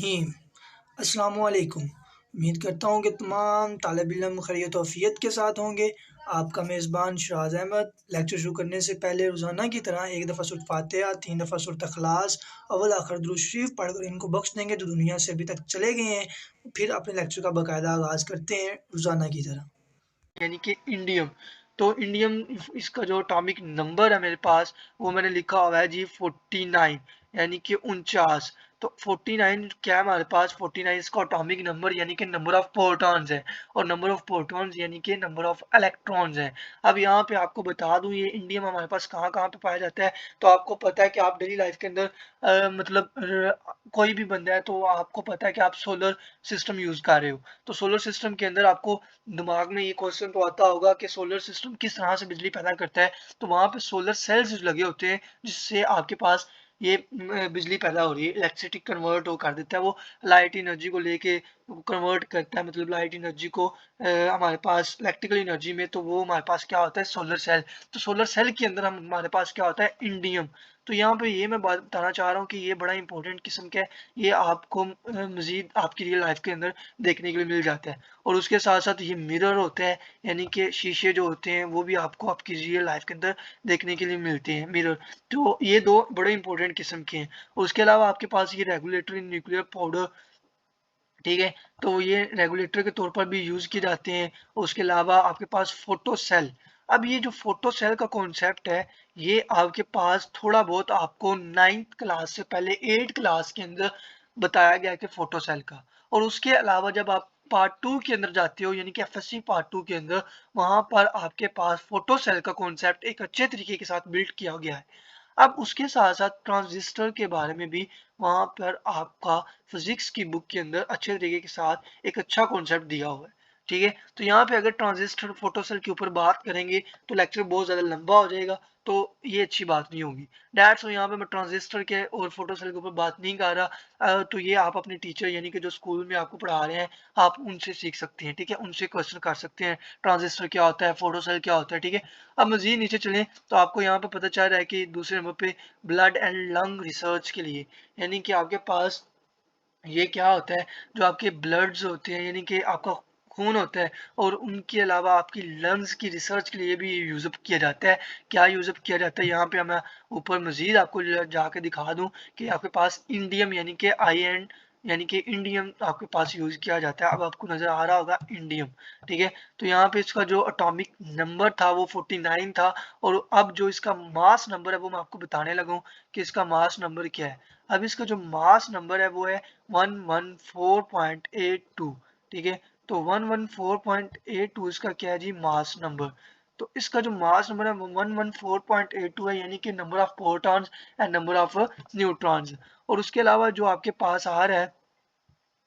रहीम। अस्सलामुअलैकुम। उम्मीद करता हूँ कि तमाम तालिब इल्म खैरियत व आफियत के साथ होंगे। आपका मेज़बान शराज अहमद। लेक्चर शुरू करने से पहले रोज़ाना की तरह एक दफ़ा सूरत फातिहा, 3 दफ़ा सूरत इखलास, अव्वल आखिर दुरूद शरीफ पढ़कर इनको बख्श देंगे जो दुनिया से अभी तक चले गए हैं। फिर अपने लेक्चर का बाकायदा आगाज़ करते हैं रोज़ाना की तरह। यानी कि इंडियम। तो इंडियम इसका जो अटॉमिक नंबर है मेरे पास वो मैंने लिखा हुआ है जी 49 यानी कि 49। तो 49 क्या है हमारे पास 49 इसका अटॉमिक नंबर यानी कि नंबर ऑफ प्रोटॉन्स है और नंबर ऑफ प्रोटॉन्स यानी कि नंबर ऑफ इलेक्ट्रॉन्स है। अब यहाँ पे आपको बता दूं ये इंडियम हमारे पास कहाँ कहाँ पे पाया जाता है। तो आपको पता है कि आप डेली लाइफ के अंदर कोई भी बंदा है तो आपको पता है कि आप सोलर सिस्टम यूज कर रहे हो। तो सोलर सिस्टम के अंदर आपको दिमाग में ये क्वेश्चन तो आता होगा कि सोलर सिस्टम किस तरह से बिजली पैदा करता है। तो वहां पे सोलर सेल्स लगे होते हैं जिससे आपके पास ये बिजली पैदा हो रही है, इलेक्ट्रिसिटी कन्वर्ट हो कर देता है। वो लाइट एनर्जी को लेके कन्वर्ट करता है, मतलब लाइट एनर्जी को हमारे पास इलेक्ट्रिकल एनर्जी में। तो वो हमारे पास क्या होता है सोलर सेल। तो सोलर सेल के अंदर हमारे पास क्या होता है इंडियम। तो यहाँ पे ये मैं बात बताना चाह रहा हूँ कि ये बड़ा इंपॉर्टेंट किस्म का है। ये आपको मजीद आपकी रियल लाइफ के अंदर देखने के लिए मिल जाता है। और उसके साथ साथ ये मिरर होता है यानी कि शीशे जो होते हैं वो भी आपको आपकी रियल लाइफ के अंदर देखने के लिए मिलते हैं मिरर। तो ये दो बड़े इंपॉर्टेंट किस्म के हैं। और उसके अलावा आपके पास ये रेगुलेटरी न्यूक्लियर पाउडर, ठीक है, तो ये रेगुलेटर के तौर पर भी यूज किए जाते हैं। उसके अलावा आपके पास फोटो सेल। अब ये जो फोटो सेल का कॉन्सेप्ट है ये आपके पास थोड़ा बहुत आपको 9th क्लास से पहले 8th क्लास के अंदर बताया गया है कि फोटो सेल का। और उसके अलावा जब आप पार्ट 2 के अंदर जाते हो यानी कि एफएससी पार्ट 2 के अंदर वहां पर आपके पास फोटो सेल का कॉन्सेप्ट एक अच्छे तरीके के साथ बिल्ड किया गया है। अब उसके साथ साथ ट्रांजिस्टर के बारे में भी वहां पर आपका फिजिक्स की बुक के अंदर अच्छे तरीके के साथ एक अच्छा कॉन्सेप्ट दिया हुआ है। ठीक है, तो यहाँ पे अगर ट्रांजिस्टर फोटोसेल के ऊपर बात करेंगे तो लेक्चर बहुत ज्यादा लंबा हो जाएगा, तो ये अच्छी बात नहीं होगी। डैट्स तो यहाँ पे मैं ट्रांजिस्टर के और फोटोसेल के ऊपर बात नहीं कर रहा। तो ये आप अपने टीचर यानी कि जो स्कूल में आपको पढ़ा रहे हैं आप उनसे सीख सकते हैं। ठीक है, उनसे क्वेश्चन कर सकते हैं ट्रांजिस्टर क्या होता है, फोटोसेल क्या होता है। ठीक है, अब मजीद नीचे चलें तो आपको यहाँ पे पता चल रहा है कि दूसरे नंबर पे ब्लड एंड लंग रिसर्च के लिए यानी कि आपके पास ये क्या होता है जो आपके ब्लड्स होते हैं यानी कि आपका खून होता है और उनके अलावा आपकी लंग्स की रिसर्च के लिए भी यूजअप किया जाता है। क्या यूजअप किया जाता है यहाँ पे मैं ऊपर मजीद आपको जाके दिखा दूं कि आपके पास इंडियम यानी कि आई एंड यानी कि इंडियम आपके पास यूज किया जाता है। अब आपको नजर आ रहा होगा इंडियम। ठीक है, तो यहाँ पे इसका जो एटॉमिक नंबर था वो 49 था। और अब जो इसका मास नंबर है वो मैं आपको बताने लगा हूँ कि इसका मास नंबर क्या है। अब इसका जो मास नंबर है वो है 114.82। ठीक है, तो 114.82 इसका क्या है जी मास नंबर। तो इसका जो मास नंबर है 114.82 है यानी कि number of protons and number of neutrons. और उसके अलावा जो आपके पास आ रहा है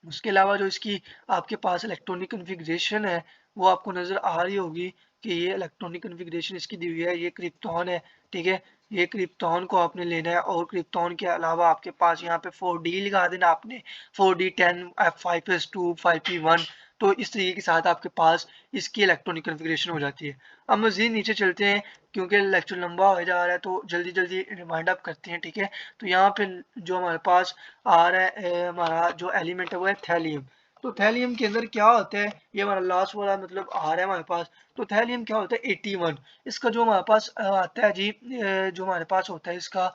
उसके अलावा जो इसकी आपके पास इलेक्ट्रॉनिक कन्फिग्रेशन है वो आपको नजर आ रही होगी कि ये इलेक्ट्रॉनिक कन्फिग्रेशन इसकी दी हुई है, ये क्रिप्टॉन है। ठीक है, ये क्रिप्टॉन को आपने लेना है और क्रिप्टॉन के अलावा आपके पास यहाँ पे 4D लगा देना आपने, 4D10 F5s2 5p1। तो इस तरीके के साथ आपके पास इसकी इलेक्ट्रॉनिक कन्फिग्रेशन हो जाती है। अब मजीद नीचे चलते हैं क्योंकि लेक्चर लंबा हो जा रहा है तो जल्दी जल्दी रिमाइंड अप करते हैं। ठीक है, तो यहाँ पे जो हमारे पास आ रहा है हमारा जो एलिमेंट है वो है थैलियम। तो थैलियम के अंदर क्या होता है, ये हमारा लास्ट वाला मतलब आ रहा है हमारे पास। तो थैलियम क्या होता है 81। इसका जो हमारे पास आता है जी जो हमारे पास होता है इसका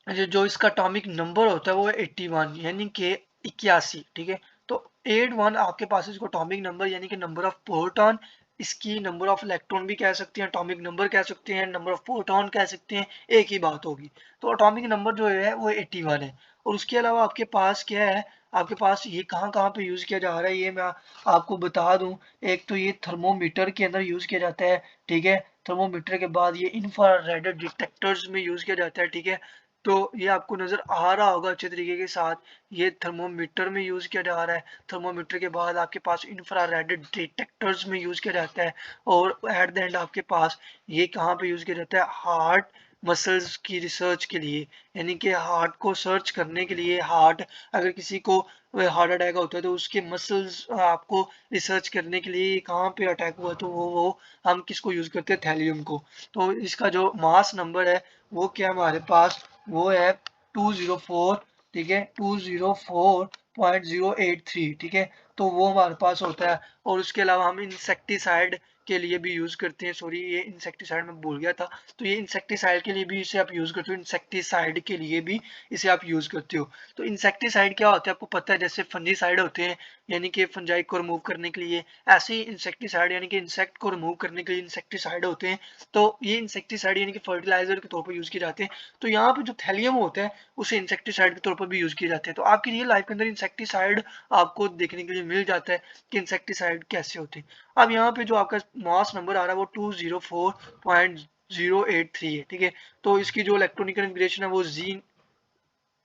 जो इसका एटॉमिक नंबर होता है वो है 81 यानी कि 81। ठीक है, तो 81 आपके पास इसको एटॉमिक नंबर यानी कि नंबर ऑफ प्रोटॉन, इसकी नंबर ऑफ इलेक्ट्रॉन भी कह सकते हैं, एटॉमिक नंबर कह सकते हैं, नंबर ऑफ प्रोटॉन कह सकते हैं, एक ही बात होगी। तो एटॉमिक नंबर जो है वो 81 है। और उसके अलावा आपके पास क्या है, आपके पास ये कहाँ कहाँ पे यूज किया जा रहा है ये मैं आपको बता दूं। एक तो ये थर्मोमीटर के अंदर यूज किया जाता है। ठीक है, थर्मोमीटर के बाद ये इंफ्रारेड डिटेक्टर्स में यूज किया जाता है। ठीक है, तो ये आपको नजर आ रहा होगा अच्छे तरीके के साथ, ये थर्मोमीटर में यूज किया जा रहा है। थर्मोमीटर के बाद आपके पास इंफ्रारेड डिटेक्टर्स में यूज किया जाता है। और एट द एंड आपके पास ये कहाँ पे यूज किया जाता है हार्ट मसल्स की रिसर्च के लिए यानी कि हार्ट को सर्च करने के लिए। हार्ट अगर किसी को हार्ट अटैक होता है तो उसके मसल्स आपको रिसर्च करने के लिए कहाँ पे अटैक हुआ तो वो हम किसको यूज करते हैं थैलियम को। तो इसका जो मास नंबर है वो क्या हमारे पास वो है 204 ठीक है, 204.083, ठीक है, तो वो हमारे पास होता है। और उसके अलावा हम इंसेक्टिसाइड के लिए भी यूज करते हैं, सॉरी ये इंसेक्टिसाइड मैं भूल गया था, तो ये इंसेक्टिसाइड के लिए भी इसे आप यूज करते हो, इंसेक्टिसाइड के लिए भी इसे आप यूज करते हो। तो इंसेक्टिसाइड क्या होता है आपको पता है, जैसे फंजीसाइड होते हैं यानी कि फंजाई को रिमूव करने के लिए, ऐसे ही इंसेक्टिसाइड यानी कि इंसेक्ट को रिमूव करने के लिए इंसेक्टिसाइड होते हैं। तो ये इंसेक्टिसाइड यानी कि फर्टिलाइजर के तौर पर यूज किए जाते हैं। तो यहाँ पे जो थैलियम होता है उसे इंसेक्टिसाइड के तौर पर भी यूज किए जाते हैं। तो आपकी रियल लाइफ के अंदर इंसेक्टिसाइड आपको देखने के लिए मिल जाता है कि इंसेक्टिसाइड कैसे होते हैं। अब यहाँ पे जो आपका मास नंबर आ रहा है वो 204.083 है, ठीक है। तो इसकी जो इलेक्ट्रॉनिक कन्फिगरेशन है वो जी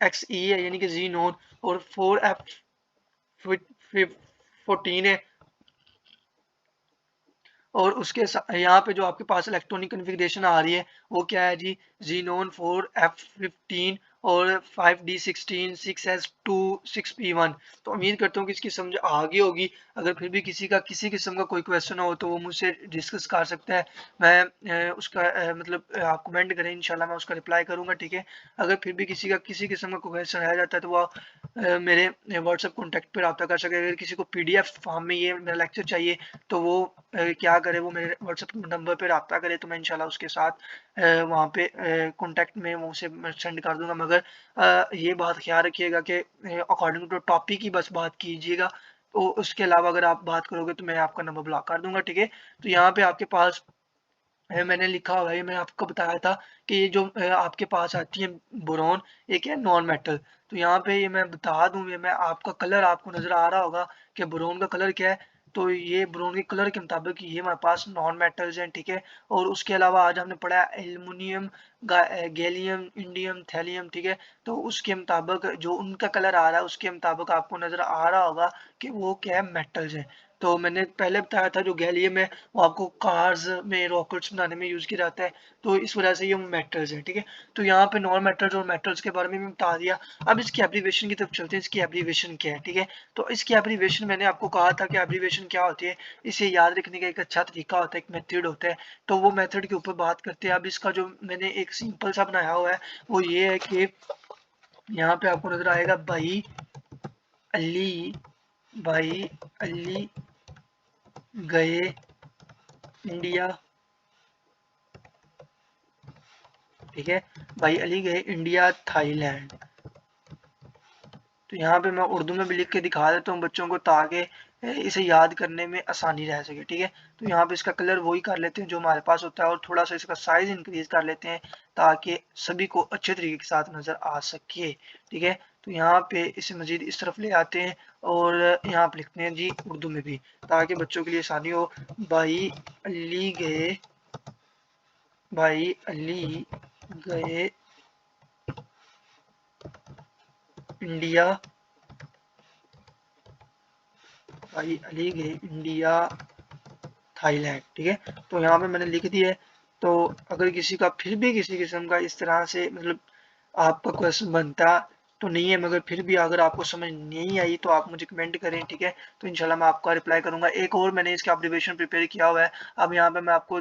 एक्स ई है यानी कि जी नोन, और 4F14 है। और उसके यहाँ पे जो आपके पास इलेक्ट्रॉनिक कन्फिग्रेशन आ रही है वो क्या है जी, Xenon 4F15 और 5D16 6S2 6P1। तो उम्मीद करता हूँ कि इसकी समझ आ गई होगी। अगर फिर भी किसी का किसी किस्म का कोई क्वेश्चन हो तो वो मुझसे डिस्कस कर सकता है। मैं उसका मतलब आप कमेंट करें, इंशाल्लाह मैं उसका रिप्लाई करूंगा, ठीक है। अगर फिर भी किसी का किसी किस्म का क्वेश्चन रह जाता है तो वो मेरे व्हाट्सएप कॉन्टैक्ट पर रब्ता कर सके। अगर किसी को PDF फॉर्म में ये मेरा लेक्चर चाहिए तो वो क्या करे, वो मेरे व्हाट्सएप नंबर पे रब्ता करे, तो मैं इंशाल्लाह उसके साथ वहाँ पे कॉन्टैक्ट में वो उसे सेंड कर दूंगा। मगर ये बात ख्याल रखिएगा कि अकॉर्डिंग टू टॉपिक की बस बात कीजिएगा, तो उसके अलावा अगर आप बात करोगे तो मैं आपका नंबर ब्लॉक कर दूंगा, ठीक है। तो यहाँ पे आपके पास मैंने लिखा हुआ है, मैंने आपको बताया था कि ये जो आपके पास आती है बोरॉन, एक है नॉन मेटल। तो यहाँ पे ये मैं बता दूं, ये मैं आपका कलर आपको नजर आ रहा होगा कि बोरॉन का कलर क्या है। तो ये बोरॉन के कलर के मुताबिक ये हमारे पास नॉन मेटल्स हैं, ठीक है। और उसके अलावा आज हमने पढ़ा है एल्युमिनियम, गैलियम, इंडियम, थैलियम, ठीक है। तो उसके मुताबिक जो उनका कलर आ रहा है उसके मुताबिक आपको नजर आ रहा होगा कि वो क्या है, मेटल्स हैं। तो मैंने पहले बताया था जो गैलियम है वो आपको कार्स में रॉकेट्स बनाने में यूज किया जाता है, तो इस वजह से ये मेटल्स है, ठीक है। तो यहाँ पे नॉन मेटल्स और मेटल्स के बारे में भी बता दिया। अब इसकी एब्रीवेशन की तरफ चलते हैं, इसकी एब्रीवेशन क्या है, ठीक है। तो इसकी एब्रीवेशन मैंने आपको कहा था कि एब्रीवेशन क्या होती है, इसे याद रखने का एक अच्छा तरीका होता है, एक मेथड होता है। तो वो मेथड के ऊपर बात करते हैं। अब इसका जो मैंने एक सिंपल सा बनाया हुआ है वो ये है कि यहाँ पे आपको नजर आएगा भाई अली, भाई अली गए इंडिया, ठीक है। भाई अली गए इंडिया थाईलैंड। तो यहाँ पे मैं उर्दू में भी लिख के दिखा देता हूँ बच्चों को, ताकि इसे याद करने में आसानी रह सके, ठीक है। तो यहाँ पे इसका कलर वही कर लेते हैं जो हमारे पास होता है, और थोड़ा सा इसका साइज इंक्रीज कर लेते हैं ताकि सभी को अच्छे तरीके के साथ नजर आ सके, ठीक है। तो यहाँ पे इसे मजीद इस तरफ ले आते हैं और यहाँ पे लिखते हैं जी उर्दू में भी, ताकि बच्चों के लिए आसानी हो। भाई अली गए, भाई अली गए इंडिया, भाई अली गए इंडिया थाईलैंड, ठीक है। तो यहाँ पे मैंने लिख दिया है। तो अगर किसी का फिर भी किसी किस्म का इस तरह से मतलब आपका क्वेश्चन बनता तो नहीं है, मगर फिर भी अगर आपको समझ नहीं आई तो आप मुझे कमेंट करें, ठीक है। तो इंशाल्लाह मैं आपका रिप्लाई करूंगा। एक और मैंने इसका ऑब्जर्वेशन प्रिपेयर किया हुआ है। अब यहाँ पे मैं आपको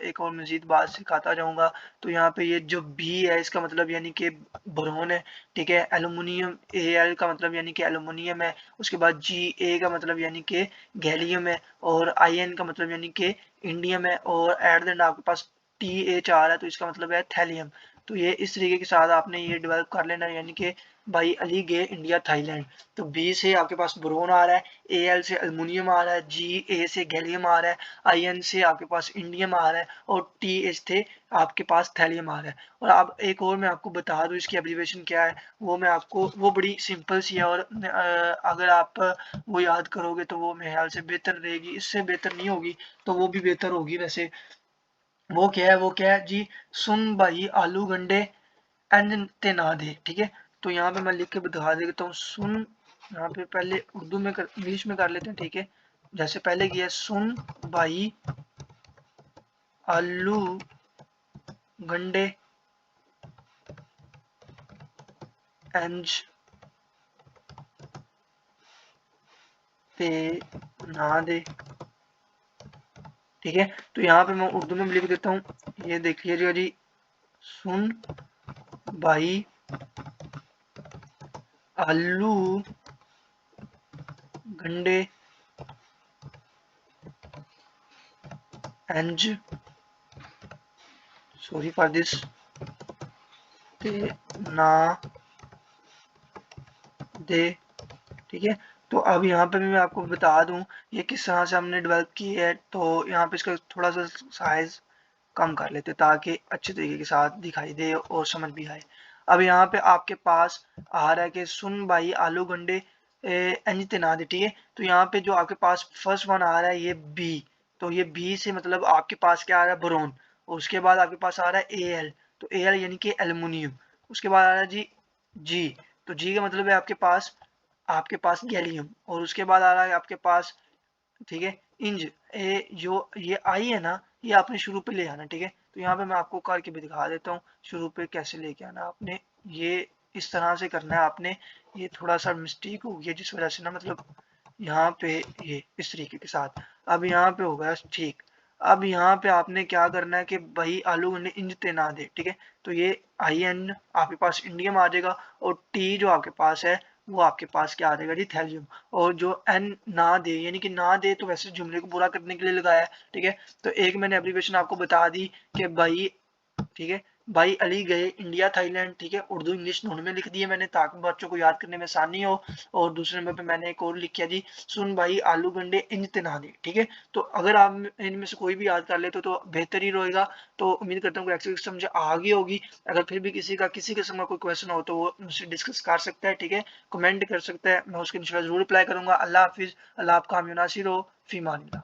एक और मजीद बात सिखाता जाऊंगा। तो यहाँ पे ये जो बी है इसका मतलब यानी कि बोरोन है, ठीक है। एल्यूमिनियम, एल का मतलब यानी कि एल्यूमिनियम है। उसके बाद जी ए का मतलब यानी कि गैलियम है, और आई एन का मतलब यानी कि इंडियम है, और एट द एंड आपके पास टी एच आ रहा है तो इसका मतलब है थैलियम। तो ये इस तरीके के साथ आपने ये डेवलप कर लेना, यानी कि भाई अली गए इंडिया थाईलैंड। तो बी से आपके पास बोरोन आ रहा है, ए एल से अल्मुनियम आ रहा है, जी ए से गैलियम आ रहा है, आई एन से आपके पास इंडियम आ रहा है, और टी एच से आपके पास थैलियम आ रहा है। और अब एक और मैं आपको बता दूं इसकी एब्रीवेशन क्या है, वो मैं आपको, वो बड़ी सिंपल सी है, और अगर आप वो याद करोगे तो वो मेरे ख्याल से बेहतर रहेगी, इससे बेहतर नहीं होगी तो वो भी बेहतर होगी वैसे। वो क्या है, वो क्या है जी, सुन भाई आलू गंडे ते ना दे, ठीक है। तो यहाँ पे मैं लिख के दिखा देता हूँ, सुन, यहाँ पे पहले उर्दू में इंग्लिश में कर लेते हैं, ठीक है। जैसे पहले किया, सुन भाई आलू गंडे एंज ते ना दे, ठीक है। तो यहाँ पे मैं उर्दू में लिख देता हूँ, ये देख लीजिएगा जी, सुन भाई आलू गंडे एंज सॉरी फॉर दिस ते ना दे। ठीक है, तो अब यहाँ पे भी मैं आपको बता दूं ये किस तरह से हमने डेवलप की है। तो यहाँ पे इसका थोड़ा सा साइज कम कर लेते ताकि अच्छे तरीके के साथ दिखाई दे और समझ भी आए। अब यहाँ पे आपके पास आ रहा है कि सुन भाई आलू गंडे इंज तना दे। ठीक है, तो यहाँ पे जो आपके पास फर्स्ट वन आ रहा है ये बी, तो ये बी से मतलब आपके पास क्या आ रहा है बोरोन, और उसके बाद आपके पास आ रहा है ए एल, तो ए एल यानी कि एल्युमिनियम। उसके बाद आ रहा है जी जी, तो जी का मतलब है आपके पास गैलियम, और उसके बाद आ रहा है आपके पास, ठीक है, इंज जो ये आई है ना ये आपने शुरू पे ले आना। ठीक है, तो यहाँ पे मैं आपको करके भी दिखा देता हूँ शुरू पे कैसे लेके आना आपने। ये इस तरह से करना है आपने, ये थोड़ा सा मिस्टेक हो गया जिस वजह से ना मतलब यहाँ पे ये इस तरीके के साथ अब यहाँ पे हो गया ठीक। अब यहाँ पे आपने क्या करना है कि भाई आलू गंडे इंज ते ना दे। ठीक है, तो ये आई एन आपके पास इंडियम आ जाएगा, और टी जो आपके पास है वो आपके पास क्या आ जाएगा जी थैलियम, और जो एन ना दे यानी कि ना दे तो वैसे जुमले को पूरा करने के लिए लगाया है। ठीक है, तो एक मैंने एप्लीकेशन आपको बता दी कि भाई, ठीक है, भाई अली गए इंडिया थाईलैंड। ठीक है, उर्दू इंग्लिश दोनों में लिख दिए मैंने ताकि बच्चों को याद करने में आसानी हो। और दूसरे नंबर पे मैंने एक और लिख किया जी सुन भाई आलू गंडे इंज तना दे। ठीक है, तो अगर आप इनमें से कोई भी याद कर ले तो बेहतर ही रहेगा। तो उम्मीद करता हूँ एक्सरसाइज समझ आ गई होगी। अगर फिर भी किसी किस्म का कोई क्वेश्चन हो तो वो मुझसे डिस्कस कर सकता है। ठीक है, कमेंट कर सकता है, मैं उसके इंशाल्लाह जरूर रिप्लाई करूंगा। अल्लाह हाफिज, अल्लाह आपका हामी नासिर हो, फी मानिल्लाह।